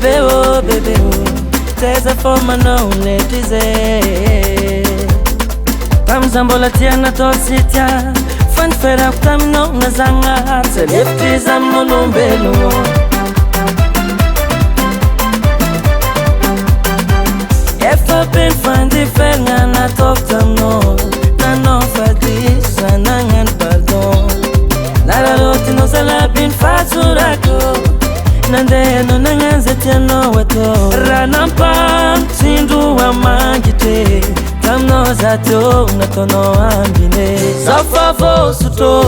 bébé oh, teza forma não letize Tamzambola tiana tositia Fan fera kutamino ngazanga Seleftiza mnolumbelo Efa bin fandi fenga na toktamno Na no fadisa nangan pardon Nara roti no salabin faturako Nande no nanganze tiano wato Ranampam sindu wa mangite Tamno zato natono ambine Zafa vosuto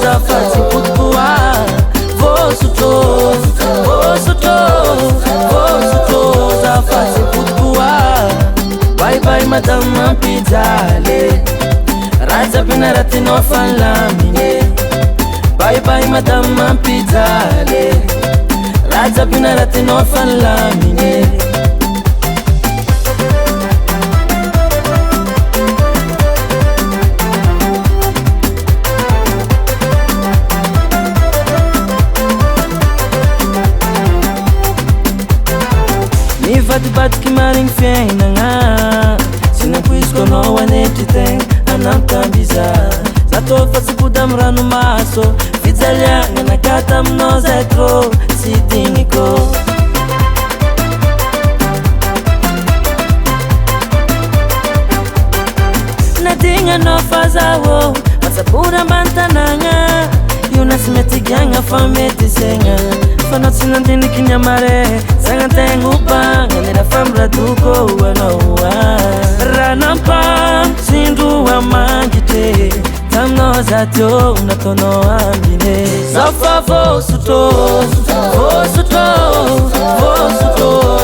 Zafati pukua Vosuto Zafati pukua Bye bye madama pizale Raza binarati no falamine Bye bye madama pizale Raza binarati no falamine Batu kimaring fiena nga Sina kuisko no wanetiteng Anamtambiza Zato fasipudam ranu maso Fidzalia ngana katam no zetro Sitiniko Nadinga no fazawo Masapura bantananga Yuna simetigyanga fameti senga Fanot sinandini kinyamare Sanga tengu banga Nira famra duko wanoa Ranampam sindu wa mangite Tamno zatyo unatono ambine Zafa vosuto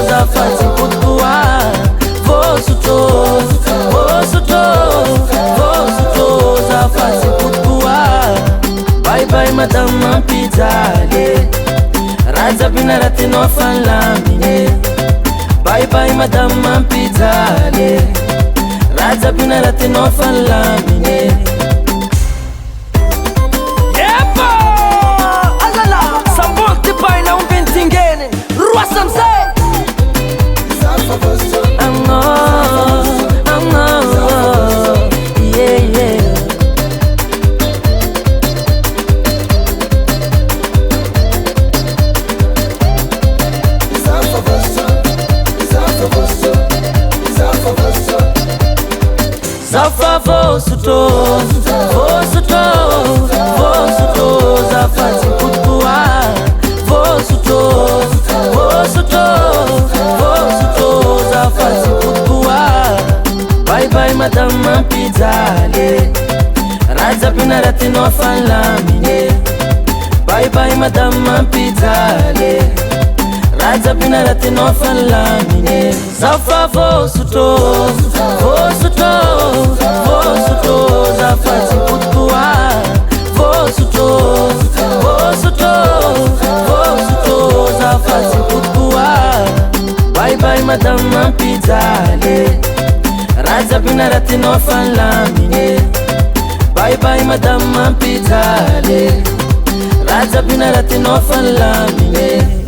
Zafati pukua Vosuto Zafati pukua Bye bye madama pizale Raza binarati no falamine Bye bye madama pizale Raza binarati no falamine Yepa! Alala! Sambok ti pai na bintingene Rua samse! Zafa vosuto Zafati pukua Vosuto Zafati pukua Bye bye madama pizale Raza binarati no falamine Bye bye madama pizale Raza binarati no falamine Zafa vosuto Zafati pukua Vosuto Zafati pukua Bye bye madama pizale Raza binarati no falamine Bye bye madama pizale Raza binarati no falamine